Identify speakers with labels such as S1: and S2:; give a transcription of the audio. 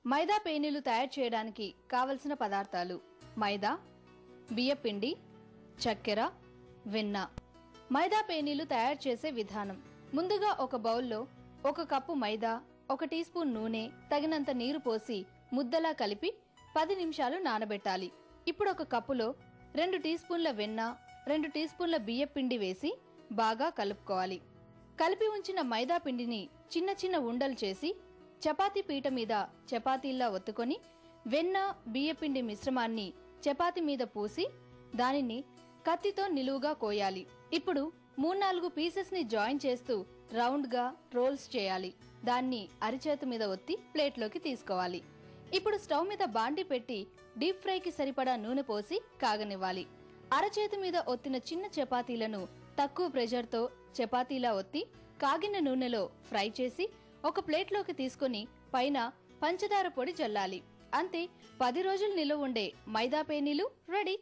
S1: మైదా పేనీలు తయారు చేయడానికి కావలసిన పదార్థాలు: మైదా, బియ్యపిండి, చక్కెర, వెన్న. మైదా పేనీలు తయారు చేసే విధానం: ముందుగా ఒక బౌల్లో 1 కప్పు మైదా, 1 టీ స్పూన్ నూనె, తగినంత నీరు పోసి ముద్దలా కలిపి 10 నిమిషాలు నానబెట్టాలి. ఇప్పుడు 1 కప్పులో 2 టీ స్పూన్ల వెన్న, 2 టీ స్పూన్ల బియ్యపిండి వేసి బాగా కలుపుకోవాలి. కలిపి ఉంచిన మైదా పిండిని చిన్న చిన్న ఉండలు చేసి చపాతీ పీట మీద చపాతీల్లా ఒత్తుకొని వెన్న, బియ్యపిండి మిశ్రమాన్ని చపాతీ మీద పూసి దానిని కత్తితో నిలువుగా కోయాలి. ఇప్పుడు 3-4 పీసెస్ ని జాయిన్ చేస్తూ రౌండ్ గా రోల్స్ చేయాలి. దాన్ని అరిచేతి మీద ఒత్తి ప్లేట్లోకి తీసుకోవాలి. ఇప్పుడు స్టవ్ మీద బాండి పెట్టి డీప్ ఫ్రైకి సరిపడా నూనె పోసి కాగనివ్వాలి. అరచేతి మీద ఒత్తిన చిన్న చపాతీలను తక్కువ ప్రెషర్తో చపాతీలా ఒత్తి కాగిన నూనెలో ఫ్రై చేసి ఒక ప్లేట్లోకి తీసుకుని పైన పంచదార పొడి జల్లాలి. అంతే, 10 రోజులు నిలువ ఉండే మైదా పేనీలు రెడీ.